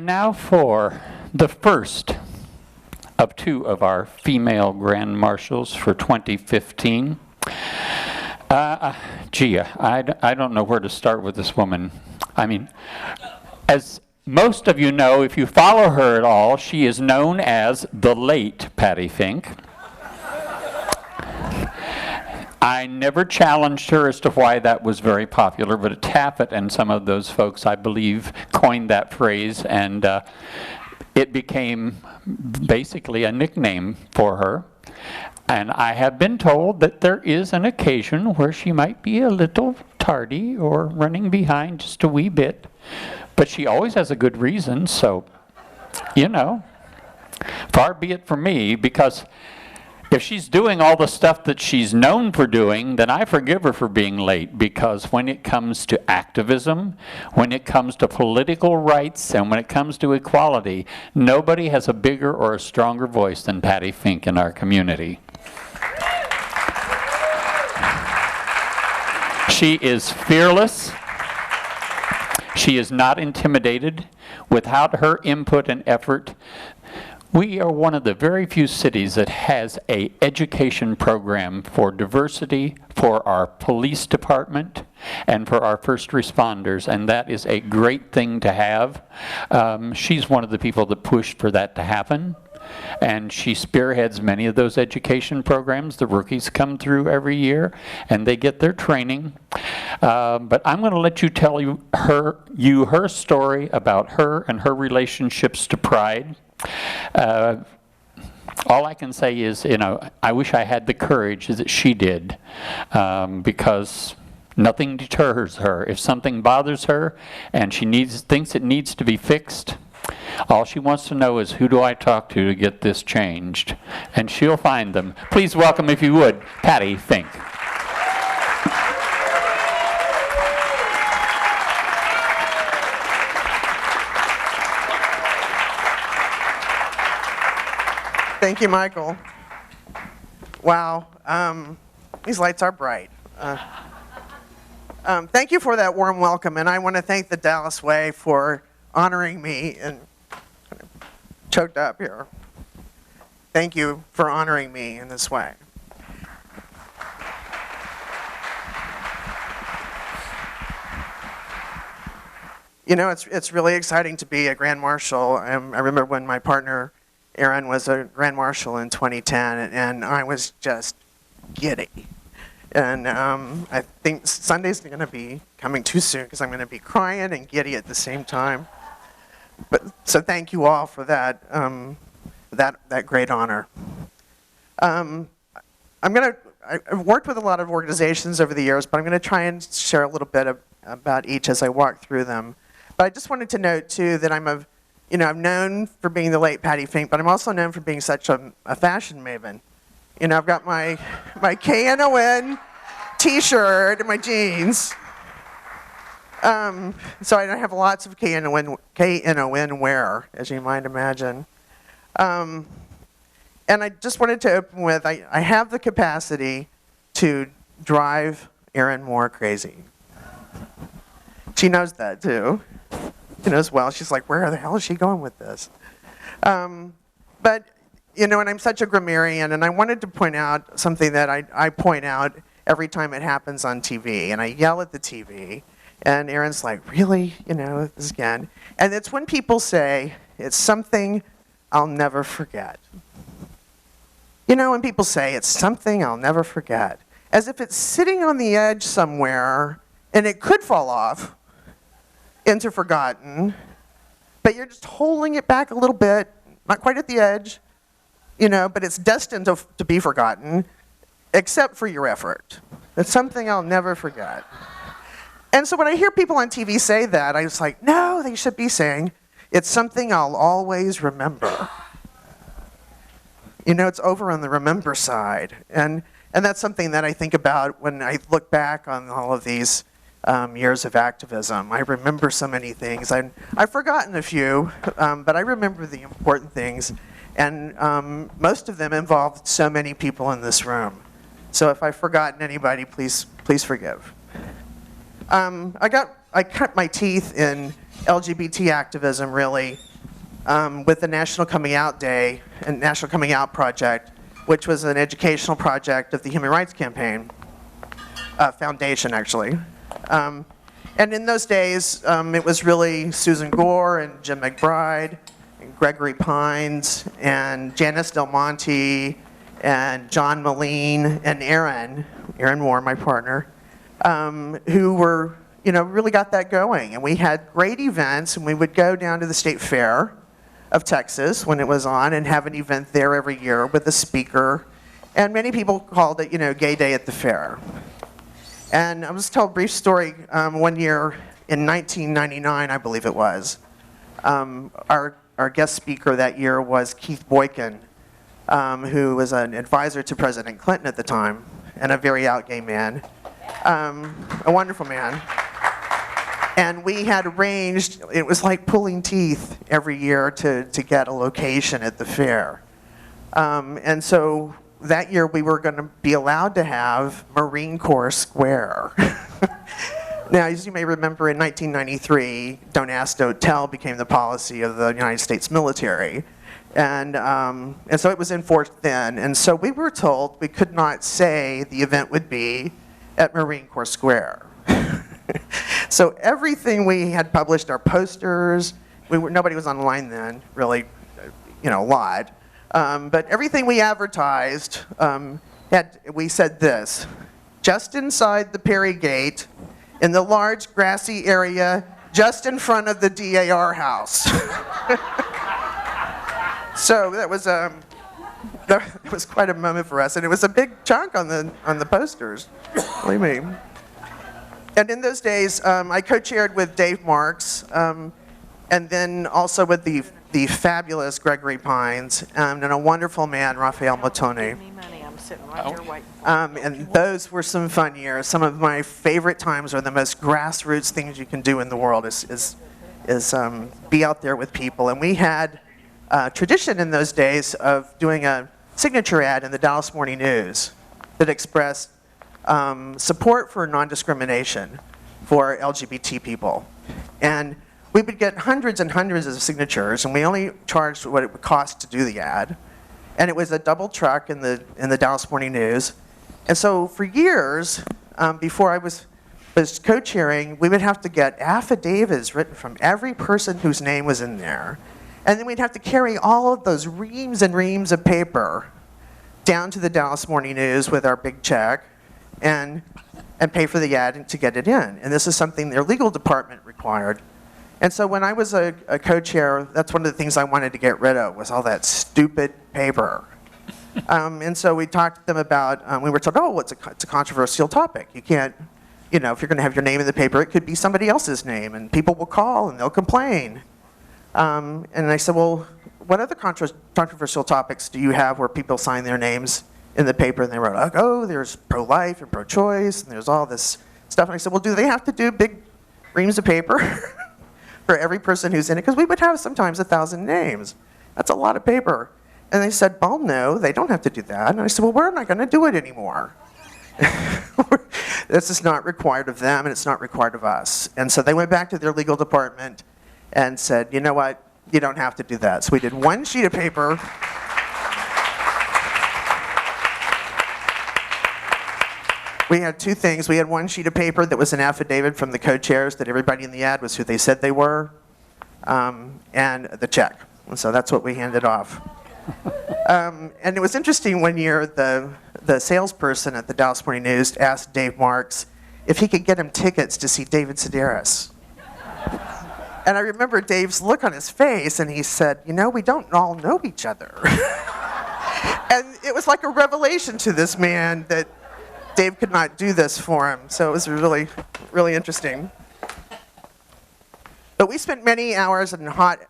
And now for the first of two of our female Grand Marshals for 2015. Gee, I don't know where to start with this woman. I mean, as most of you know, if you follow her at all, she is known as the late Patti Fink. I never challenged her as to why that was very popular, but Taffet and some of those folks, I believe, coined that phrase, and it became basically a nickname for her. And I have been told that there is an occasion where she might be a little tardy or running behind just a wee bit, but she always has a good reason, so, you know, far be it from me, because if she's doing all the stuff that she's known for doing, then I forgive her for being late, because when it comes to activism, when it comes to political rights, and when it comes to equality, nobody has a bigger or a stronger voice than Patti Fink in our community. She is fearless. She is not intimidated. Without her input and effort, we are one of the very few cities that has an education program for diversity for our police department and for our first responders, and that is a great thing to have. She's one of the people that pushed for that to happen, and she spearheads many of those education programs. The rookies come through every year, and they get their training. But I'm going to let you tell her story about her and her relationships to Pride. All I can say is, you know, I wish I had the courage that she did, because nothing deters her. If something bothers her and she thinks it needs to be fixed, all she wants to know is, who do I talk to get this changed? And she'll find them. Please welcome, if you would, Patti Fink. Thank you, Michael. Wow, these lights are bright. Thank you for that warm welcome, and I want to thank the Dallas Way for honoring me, and choked up here. Thank you for honoring me in this way. You know, it's really exciting to be a Grand Marshal. I remember when my partner Aaron was a Grand Marshal in 2010, and I was just giddy. And I think Sunday's going to be coming too soon, because I'm going to be crying and giddy at the same time. But so thank you all for that that great honor. I've worked with a lot of organizations over the years, but I'm going to try and share a little bit about each as I walk through them. But I just wanted to note too that I'm known for being the late Patti Fink, but I'm also known for being such a fashion maven. You know, I've got my KNON t-shirt and my jeans. So I have lots of KNON wear, as you might imagine. And I just wanted to open with, I have the capacity to drive Erin Moore crazy. She knows that too. She knows well. She's like, where the hell is she going with this? But, you know, and I'm such a grammarian, and I wanted to point out something that I point out every time it happens on TV, and I yell at the TV, and Erin's like, really? You know, this again. And it's when people say, it's something I'll never forget. You know, when people say, it's something I'll never forget, as if it's sitting on the edge somewhere, and it could fall off into forgotten, but you're just holding it back a little bit, not quite at the edge, you know, but it's destined to be forgotten, except for your effort. It's something I'll never forget. And so when I hear people on TV say that, I was like, no, they should be saying, it's something I'll always remember. You know, it's over on the remember side. And that's something that I think about when I look back on all of these years of activism. I remember so many things. I've forgotten a few, but I remember the important things, and most of them involved so many people in this room. So if I've forgotten anybody, please forgive. I cut my teeth in LGBT activism really with the National Coming Out Day and National Coming Out Project, which was an educational project of the Human Rights Campaign Foundation, actually. And in those days, it was really Susan Gore and Jim McBride, and Gregory Pines, and Janice Del Monte, and John Moline, and Aaron Moore, my partner, who were, really got that going. And we had great events, and we would go down to the State Fair of Texas when it was on and have an event there every year with a speaker. And many people called it, Gay Day at the Fair. And I'll just tell a brief story. One year in 1999, I believe it was, our guest speaker that year was Keith Boykin, who was an advisor to President Clinton at the time, and a very out gay man, a wonderful man. And we had arranged, it was like pulling teeth every year to get a location at the fair. And so that year we were going to be allowed to have Marine Corps Square. Now, as you may remember, in 1993, Don't Ask, Don't Tell became the policy of the United States military. And so it was enforced then. And so we were told we could not say the event would be at Marine Corps Square. So everything we had published, our posters, nobody was online then, really, a lot. But everything we advertised, we said this: just inside the Perry Gate, in the large grassy area, just in front of the DAR house. So that was quite a moment for us, and it was a big chunk on the posters, believe me. And in those days, I co-chaired with Dave Marks, and then also with the fabulous Gregory Pines, and a wonderful man, Raphael Motone. And those were some fun years. Some of my favorite times are the most grassroots things you can do in the world is be out there with people. And we had a tradition in those days of doing a signature ad in the Dallas Morning News that expressed support for non-discrimination for LGBT people. And we would get hundreds and hundreds of signatures, and we only charged what it would cost to do the ad. And it was a double truck in the Dallas Morning News. And so for years, before I was co-chairing, we would have to get affidavits written from every person whose name was in there. And then we'd have to carry all of those reams and reams of paper down to the Dallas Morning News with our big check and pay for the ad to get it in. And this is something their legal department required. And so when I was a co-chair, that's one of the things I wanted to get rid of, was all that stupid paper. And so we talked to them about, we were told, oh, it's a controversial topic. You can't, if you're going to have your name in the paper, it could be somebody else's name, and people will call and they'll complain. And I said, well, what other controversial topics do you have where people sign their names in the paper? And they wrote, oh, there's pro-life and pro-choice, and there's all this stuff. And I said, well, do they have to do big reams of paper for every person who's in it? Because we would have sometimes 1,000 names. That's a lot of paper. And they said, well, no, they don't have to do that. And I said, well, we're not going to do it anymore. This is not required of them, and it's not required of us. And so they went back to their legal department and said, you know what, you don't have to do that. So we did one sheet of paper. We had two things. We had one sheet of paper that was an affidavit from the co-chairs that everybody in the ad was who they said they were, and the check. And so that's what we handed off. And it was interesting, one year the salesperson at the Dallas Morning News asked Dave Marks if he could get him tickets to see David Sedaris. And I remember Dave's look on his face, and he said, we don't all know each other. And it was like a revelation to this man that Dave could not do this for him. So it was really, really interesting. But we spent many hours in hot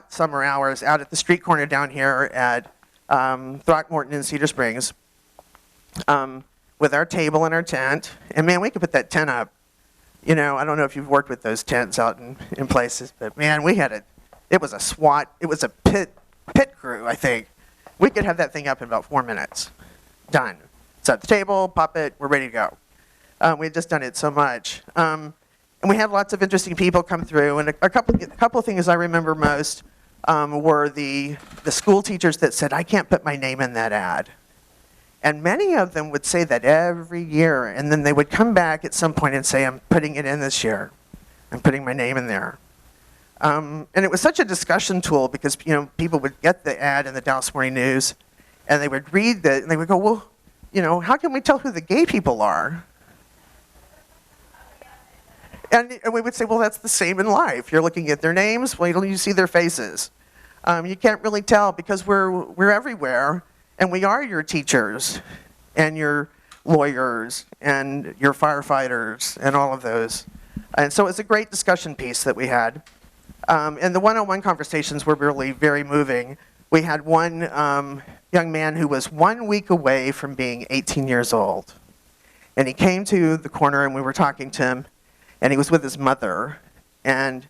summer hours out at the street corner down here at Throckmorton and Cedar Springs with our table and our tent. And man, we could put that tent up. I don't know if you've worked with those tents out in places, but man, it was a SWAT, it was a pit crew, I think. We could have that thing up in about 4 minutes. Done. Set the table, pop it, we're ready to go. We had just done it so much. And we had lots of interesting people come through, and a couple of things I remember most were the school teachers that said, I can't put my name in that ad. And many of them would say that every year, and then they would come back at some point and say, I'm putting it in this year. I'm putting my name in there. And it was such a discussion tool because people would get the ad in the Dallas Morning News, and they would read it, and they would go, well, how can we tell who the gay people are? And we would say, well, that's the same in life. You're looking at their names, wait till you see their faces. You can't really tell because we're everywhere, and we are your teachers, and your lawyers, and your firefighters, and all of those. And so it's a great discussion piece that we had. And the one-on-one conversations were really very moving. We had one young man who was 1 week away from being 18 years old. And he came to the corner, and we were talking to him, and he was with his mother. And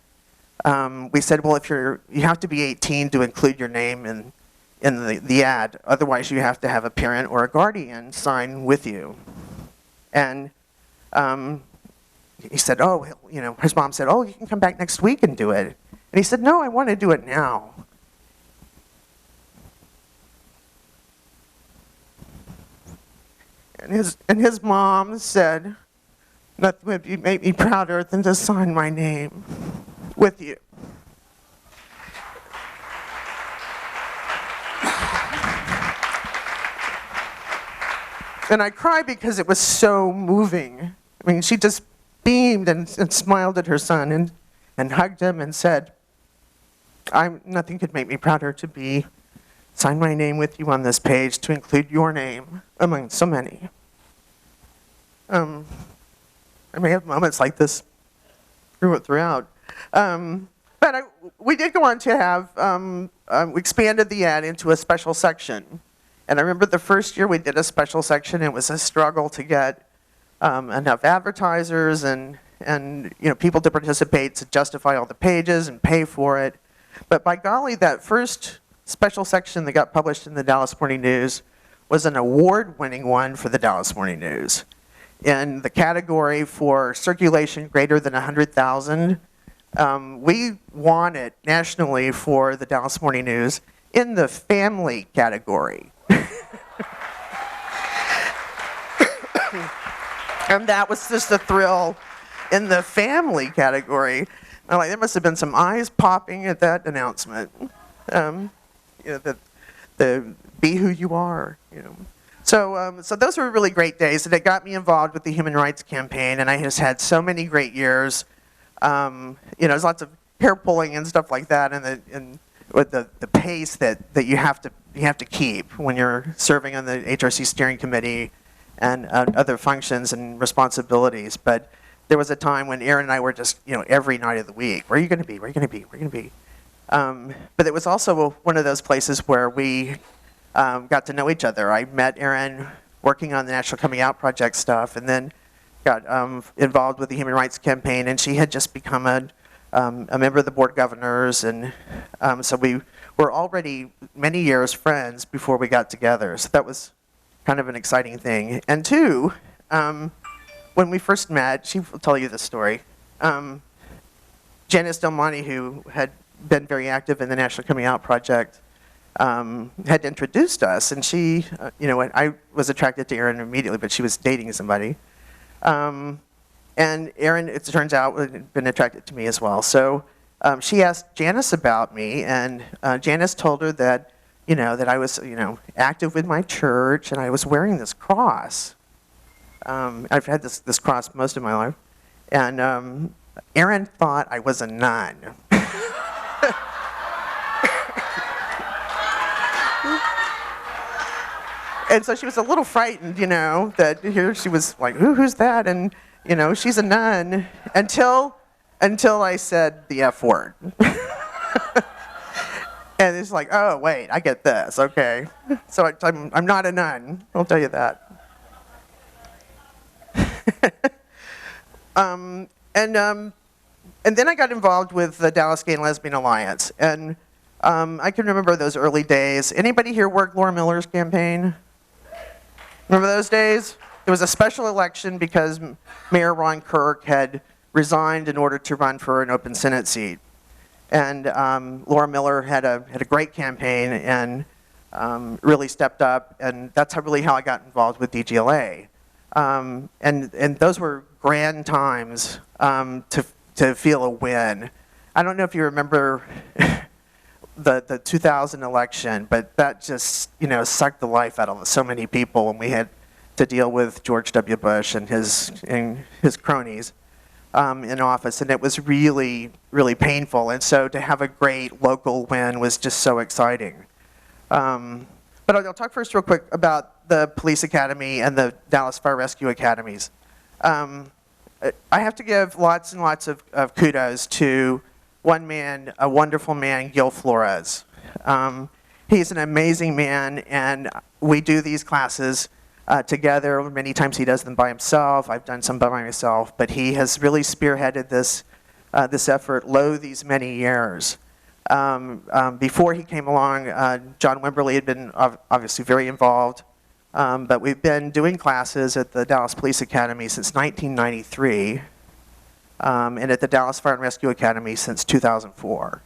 we said, well, you have to be 18 to include your name in the ad. Otherwise, you have to have a parent or a guardian sign with you. And he said, his mom said, oh, you can come back next week and do it. And he said, no, I want to do it now. And his mom said, nothing would make me prouder than to sign my name with you. And I cried because it was so moving. I mean, she just beamed and smiled at her son and hugged him and said, nothing could make me prouder to sign my name with you on this page to include your name among so many. I may have moments like this throughout. But we did go on to have, we expanded the ad into a special section. And I remember the first year we did a special section, it was a struggle to get enough advertisers and people to participate to justify all the pages and pay for it. But by golly, that first special section that got published in the Dallas Morning News was an award-winning one for the Dallas Morning News. In the category for circulation greater than 100,000, we won it nationally for the Dallas Morning News in the family category. And that was just a thrill in the family category. There must have been some eyes popping at that announcement. The be who you are. So those were really great days, and it got me involved with the Human Rights Campaign, and I just had so many great years. There's lots of hair pulling and stuff like that, and with the pace that you have to keep when you're serving on the HRC Steering Committee and other functions and responsibilities. But there was a time when Aaron and I were just, every night of the week, where are you going to be? Where are you going to be? Where are you going to be? But it was also one of those places where we got to know each other. I met Aaron working on the National Coming Out Project stuff, and then got involved with the Human Rights Campaign, and she had just become a member of the Board of Governors, and so we were already many years friends before we got together. So that was kind of an exciting thing. And two, when we first met, she will tell you this story. Janice Del Monte, who had been very active in the National Coming Out Project, had introduced us, and she, I was attracted to Erin immediately, but she was dating somebody. And Erin, it turns out, had been attracted to me as well. So she asked Janice about me, and Janice told her that, that I was, active with my church, and I was wearing this cross. I've had this cross most of my life. And Erin thought I was a nun. And so she was a little frightened, that here she was like, who's that? And, she's a nun, until I said the F word. And it's like, oh, wait, I get this, okay. So I'm not a nun, I'll tell you that. And then I got involved with the Dallas Gay and Lesbian Alliance. And I can remember those early days. Anybody here work Laura Miller's campaign? Remember those days? There was a special election because Mayor Ron Kirk had resigned in order to run for an open Senate seat. And Laura Miller had a great campaign and really stepped up, and that's really how I got involved with DGLA. And those were grand times to feel a win. I don't know if you remember the 2000 election, but that just, you know, sucked the life out of so many people when we had to deal with George W. Bush and his cronies in office, and it was really, really painful. And so to have a great local win was just so exciting. But I'll talk first real quick about the police academy and the Dallas Fire Rescue Academies. I have to give lots and lots of kudos to one man, a wonderful man, Gil Flores. He's an amazing man, and we do these classes together. Many times he does them by himself. I've done some by myself, but he has really spearheaded this effort these many years. Before he came along, John Wimberly had been obviously very involved, but we've been doing classes at the Dallas Police Academy since 1993, and at the Dallas Fire and Rescue Academy since 2004.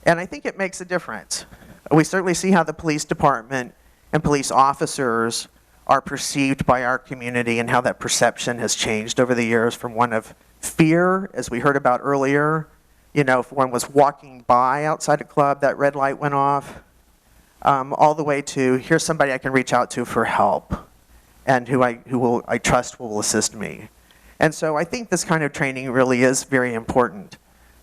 And I think it makes a difference. We certainly see how the police department and police officers are perceived by our community and how that perception has changed over the years from one of fear, as we heard about earlier. You know, if one was walking by outside a club, that red light went off, all the way to here's somebody I can reach out to for help and who I trust will assist me. And so I think this kind of training really is very important.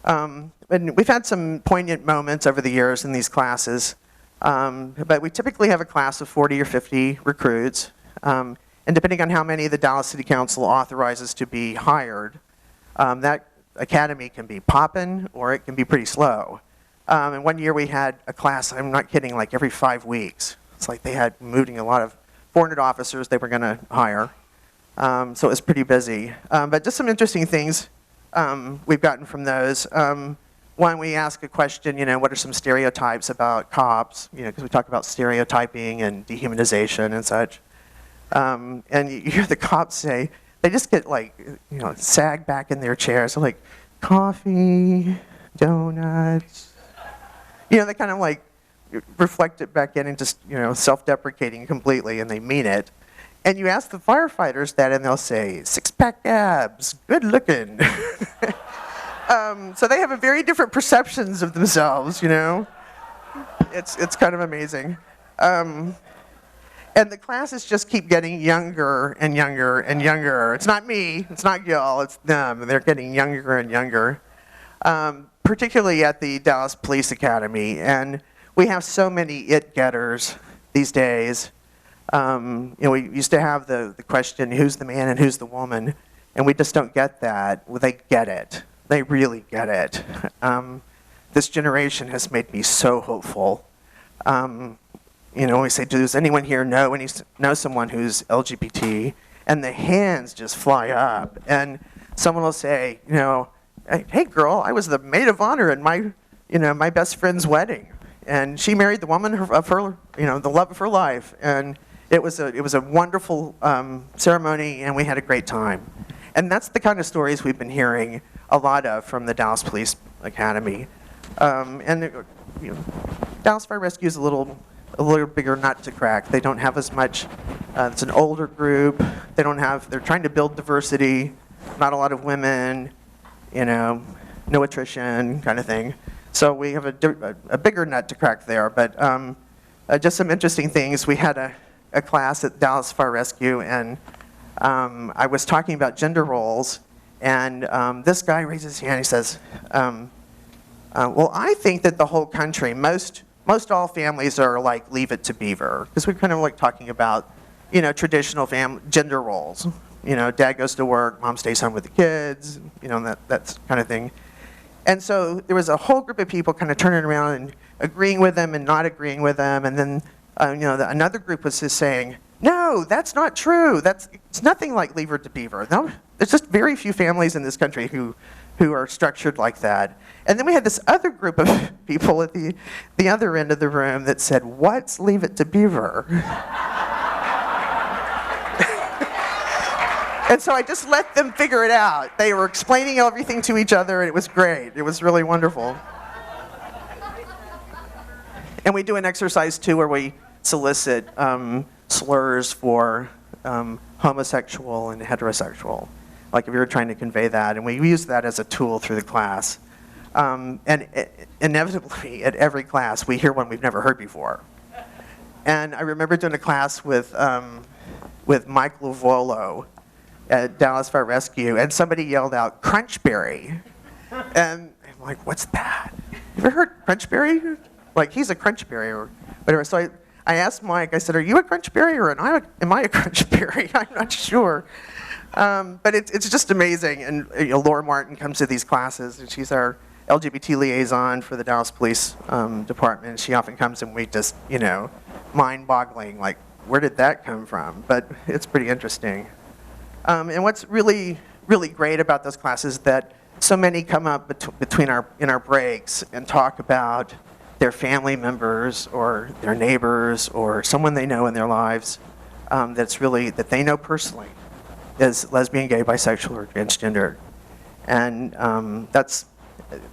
And we've had some poignant moments over the years in these classes, but we typically have a class of 40 or 50 recruits, and depending on how many the Dallas City Council authorizes to be hired, that academy can be poppin' or it can be pretty slow. And one year we had a class, I'm not kidding, like every 5 weeks. It's like they had moving a lot of 400 officers they were going to hire. So it was pretty busy. But just some interesting things we've gotten from those. One, we ask a question, you know, what are some stereotypes about cops? You know, because we talk about stereotyping and dehumanization and such. And you hear the cops say, they just get like, you know, sag back in their chairs. They're like, coffee, donuts. You know, they kind of like reflect it back in and just, you know, self-deprecating completely, and they mean it. And you ask the firefighters that, and they'll say, six-pack abs, good looking. So they have a very different perceptions of themselves, you know. It's kind of amazing. And the classes just keep getting younger and younger and younger. It's not me, it's not Gil, it's them. They're getting younger and younger, particularly at the Dallas Police Academy. And we have so many it-getters these days. You know, we used to have the question, who's the man and who's the woman? And we just don't get that. Well, they get it. They really get it. This generation has made me so hopeful. You know, we say, does anyone here know someone who's LGBT? And the hands just fly up. And someone will say, you know, hey girl, I was the maid of honor at my best friend's wedding. And she married the woman of her, you know, the love of her life. And it was a wonderful ceremony, and we had a great time. And that's the kind of stories we've been hearing a lot of from the Dallas Police Academy. And you know, Dallas Fire Rescue is a little bigger nut to crack. They don't have as much. It's an older group. They're trying to build diversity. Not a lot of women. You know, no attrition, kind of thing. So we have a bigger nut to crack there. But just some interesting things. We had a class at Dallas Fire Rescue, and I was talking about gender roles, and this guy raises his hand. He says, well, I think that the whole country, most all families are like Leave It to Beaver, because we're kind of like talking about, you know, traditional gender roles. You know, dad goes to work, mom stays home with the kids, you know, that kind of thing. And so there was a whole group of people kind of turning around and agreeing with them and not agreeing with them, and then you know, another group was just saying, no, that's not true. It's nothing like Leave It to Beaver. No, there's just very few families in this country who are structured like that. And then we had this other group of people at the other end of the room that said, what's Leave It to Beaver? And so I just let them figure it out. They were explaining everything to each other, and it was great. It was really wonderful. And we do an exercise too where we solicit slurs for homosexual and heterosexual, like if you're trying to convey that, and we use that as a tool through the class. And inevitably, at every class, we hear one we've never heard before. And I remember doing a class with Mike Luvolo at Dallas Fire Rescue, and somebody yelled out, "Crunchberry." And I'm like, what's that? You ever heard Crunchberry? Like, he's a Crunchberry or whatever. So I asked Mike, I said, are you a Crunchberry or am I a Crunchberry? I'm not sure. But it's just amazing. And Laura Martin comes to these classes, and she's our LGBT liaison for the Dallas Police Department. She often comes and we just, mind-boggling, like, where did that come from? But it's pretty interesting. And what's really, really great about those classes is that so many come up in our breaks and talk about their family members or their neighbors or someone they know in their lives that they know personally is lesbian, gay, bisexual, or transgender. And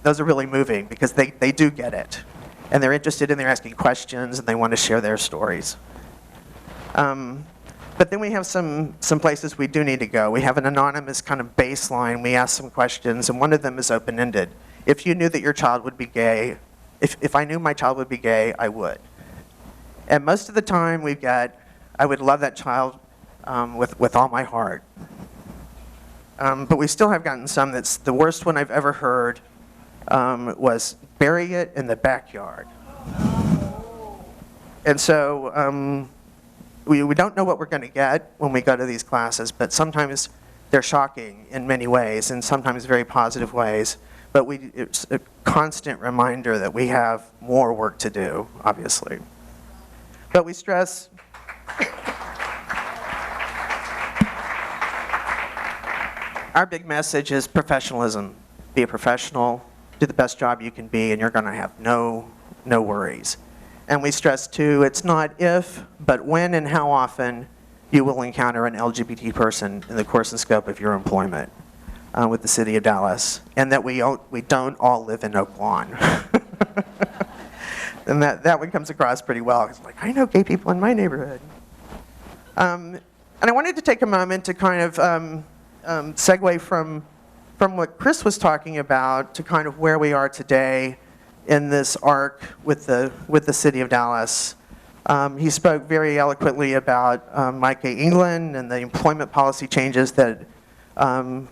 those are really moving because they do get it. And they're interested and they're asking questions and they want to share their stories. But then we have some places we do need to go. We have an anonymous kind of baseline. We ask some questions, and one of them is open-ended. If you knew that your child would be gay, if I knew my child would be gay, I would. And most of the time we get, I would love that child with all my heart. But we still have gotten some that's the worst one I've ever heard was bury it in the backyard. And so we don't know what we're going to get when we go to these classes, but sometimes they're shocking in many ways and sometimes very positive ways. But it's a constant reminder that we have more work to do, obviously. But we stress our big message is professionalism. Be a professional, do the best job you can be, and you're going to have no worries. And we stress too, it's not if, but when and how often you will encounter an LGBT person in the course and scope of your employment with the city of Dallas, and that we don't all live in Oak Lawn. And that one comes across pretty well. It's like, I know gay people in my neighborhood. And I wanted to take a moment to kind of segue from what Chris was talking about to kind of where we are today in this arc with the city of Dallas. He spoke very eloquently about Mike A. England and the employment policy changes that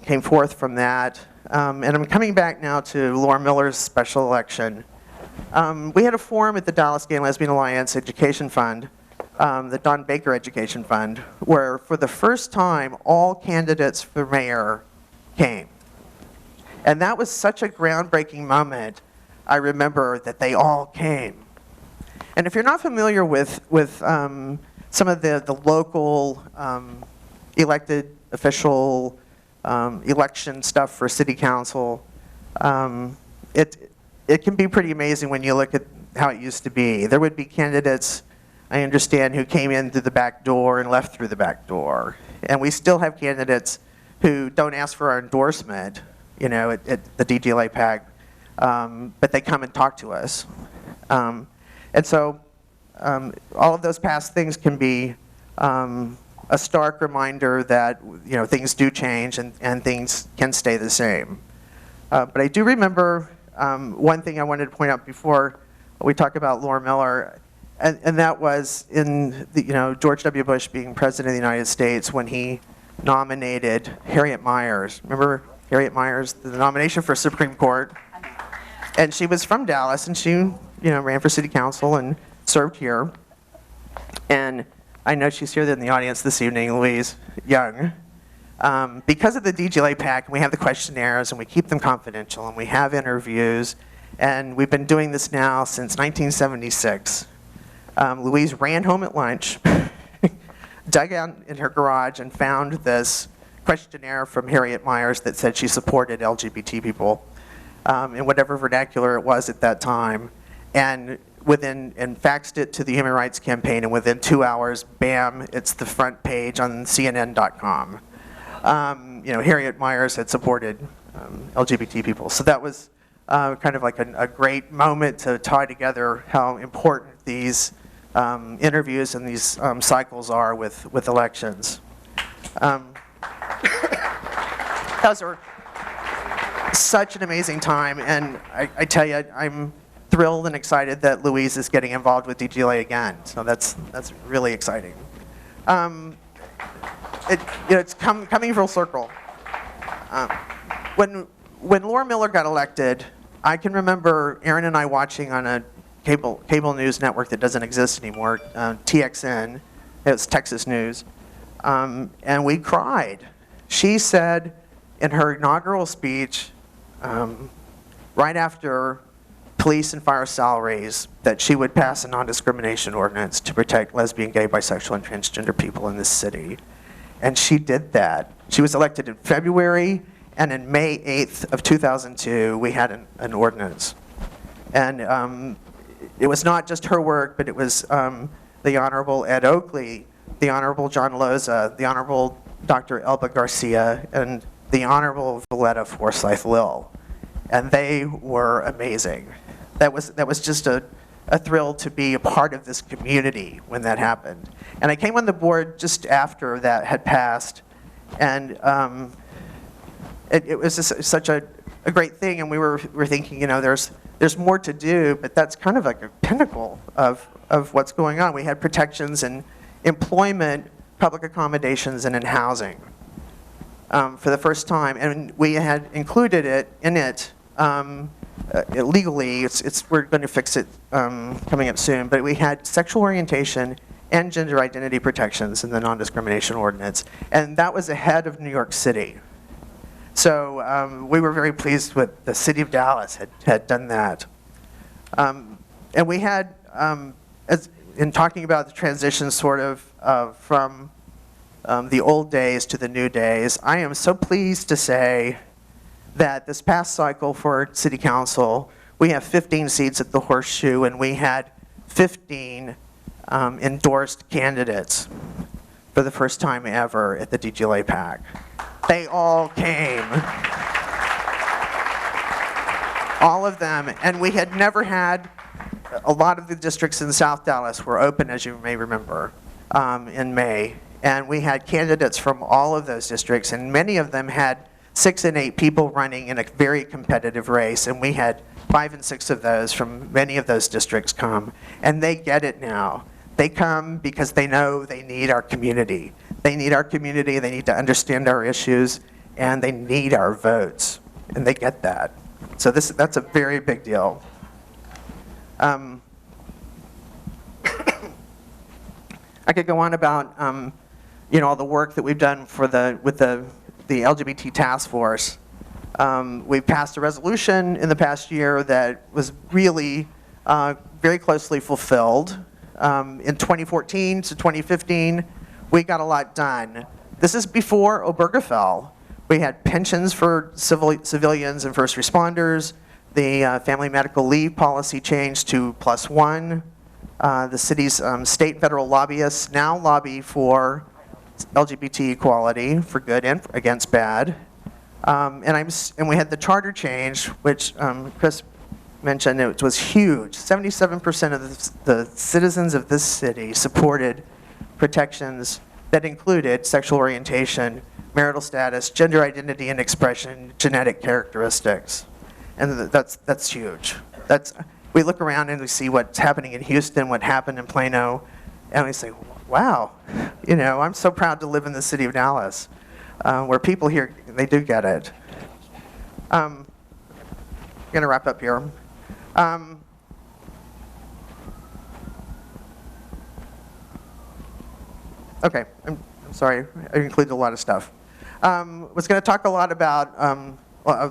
came forth from that. And I'm coming back now to Laura Miller's special election. We had a forum at the Dallas Gay and Lesbian Alliance Education Fund, the Don Baker Education Fund, where for the first time all candidates for mayor came. And that was such a groundbreaking moment. I remember that they all came. And if you're not familiar with some of the local elected official election stuff for city council, it can be pretty amazing when you look at how it used to be. There would be candidates, I understand, who came in through the back door and left through the back door. And we still have candidates who don't ask for our endorsement, at the DGLA PAC. But they come and talk to us. And so all of those past things can be a stark reminder that things do change and things can stay the same. But I do remember one thing I wanted to point out before we talk about Laura Miller, and that was in George W. Bush being president of the United States when he nominated Harriet Miers. Remember Harriet Miers, the nomination for Supreme Court? And she was from Dallas, and she, ran for city council and served here. And I know she's here in the audience this evening, Louise Young. Because of the DGLA PAC, we have the questionnaires, and we keep them confidential, and we have interviews, and we've been doing this now since 1976. Louise ran home at lunch, dug out in her garage, and found this questionnaire from Harriet Miers that said she supported LGBT people. In whatever vernacular it was at that time, and faxed it to the Human Rights Campaign, and within 2 hours, bam, it's the front page on CNN.com. Harriet Miers had supported LGBT people, so that was kind of like a great moment to tie together how important these interviews and these cycles are with elections. Those are such an amazing time, and I tell you, I'm thrilled and excited that Louise is getting involved with DGLA again. So that's really exciting. It's coming full circle. When Laura Miller got elected, I can remember Aaron and I watching on a cable news network that doesn't exist anymore, TXN. It was Texas News, and we cried. She said in her inaugural speech, right after police and fire salaries, that she would pass a non-discrimination ordinance to protect lesbian, gay, bisexual, and transgender people in this city. And she did that. She was elected in February, and in May 8th of 2002, we had an ordinance. And it was not just her work, but it was the Honorable Ed Oakley, the Honorable John Loza, the Honorable Dr. Elba Garcia, and the Honorable Valletta Forsyth Lill. And they were amazing. That was just a thrill to be a part of this community when that happened. And I came on the board just after that had passed, and it was just such a great thing. And we were thinking, there's more to do, but that's kind of like a pinnacle of what's going on. We had protections in employment, public accommodations, and in housing for the first time, and we had included it in it. Legally, we're going to fix it coming up soon, but we had sexual orientation and gender identity protections in the non-discrimination ordinance, and that was ahead of New York City. So we were very pleased with the city of Dallas had done that. And we had, in talking about the transition sort of from the old days to the new days, I am so pleased to say that this past cycle for City Council, we have 15 seats at the Horseshoe, and we had 15 endorsed candidates for the first time ever at the DGLA PAC. They all came. All of them. And we had never had, a lot of the districts in South Dallas were open, as you may remember, in May. And we had candidates from all of those districts, and many of them had 6 and 8 people running in a very competitive race, and we had 5 and 6 of those from many of those districts come, and they get it now. They come because they know they need our community. They need our community, they need to understand our issues, and they need our votes, and they get that. So that's a very big deal. I could go on about all the work that we've done with the LGBT task force. We've passed a resolution in the past year that was really very closely fulfilled. In 2014 to 2015, we got a lot done. This is before Obergefell. We had pensions for civilians and first responders. The family medical leave policy changed to +1. The city's state and federal lobbyists now lobby for LGBT equality, for good and against bad. And we had the charter change, which Chris mentioned. It was huge. 77% of the citizens of this city supported protections that included sexual orientation, marital status, gender identity and expression, genetic characteristics. And that's huge. We look around and we see what's happening in Houston, what happened in Plano, and we say, wow, I'm so proud to live in the city of Dallas, where people here, they do get it. I'm going to wrap up here. Okay, I'm sorry, I included a lot of stuff. Was going to talk a lot about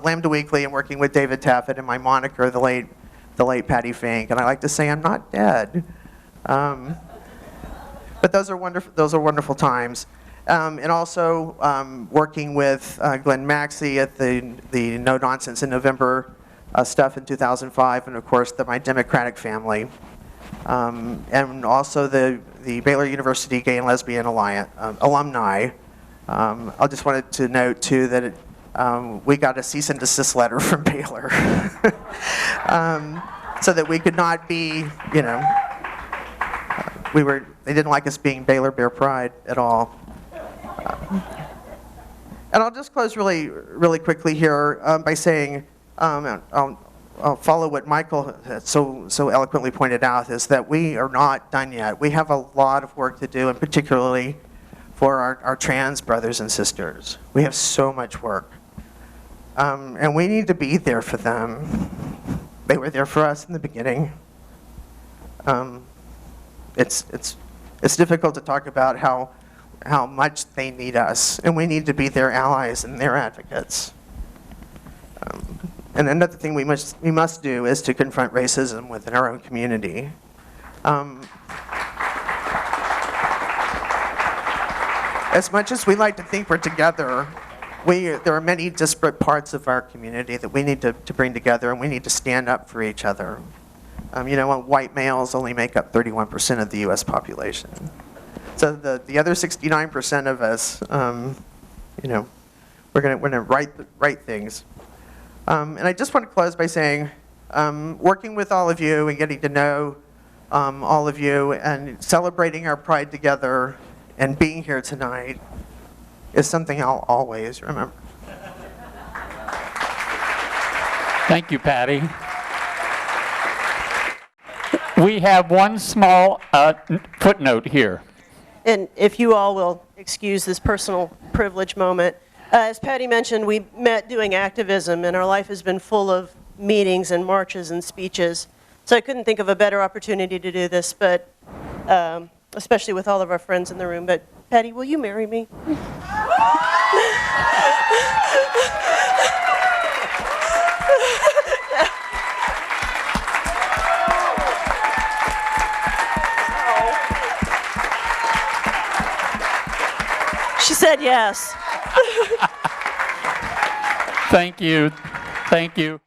Lambda Weekly and working with David Taffet and my moniker, the late Patti Fink, and I like to say I'm not dead. But those are wonderful times. And also working with Glenn Maxey at the No Nonsense in November stuff in 2005, and of course my Democratic family. And also the Baylor University Gay and Lesbian Alliance alumni. I just wanted to note too that we got a cease and desist letter from Baylor. so that we could not be, you know, they didn't like us being Baylor Bear Pride at all. And I'll just close really quickly here by saying, I'll follow what Michael so eloquently pointed out, is that we are not done yet. We have a lot of work to do, and particularly for our trans brothers and sisters. We have so much work. And we need to be there for them. They were there for us in the beginning. It's difficult to talk about how much they need us, and we need to be their allies and their advocates. And another thing we must do is to confront racism within our own community. As much as we like to think we're together, there are many disparate parts of our community that we need to bring together, and we need to stand up for each other. You know, white males only make up 31% of the U.S. population. So the other 69% of us, you know, we're gonna write things. And I just want to close by saying, working with all of you and getting to know all of you and celebrating our pride together and being here tonight is something I'll always remember. Thank you, Patti. We have one small footnote here. And if you all will excuse this personal privilege moment, as Patti mentioned, we met doing activism, and our life has been full of meetings and marches and speeches. So I couldn't think of a better opportunity to do this, but especially with all of our friends in the room. But Patti, will you marry me? She said yes. Thank you. Thank you.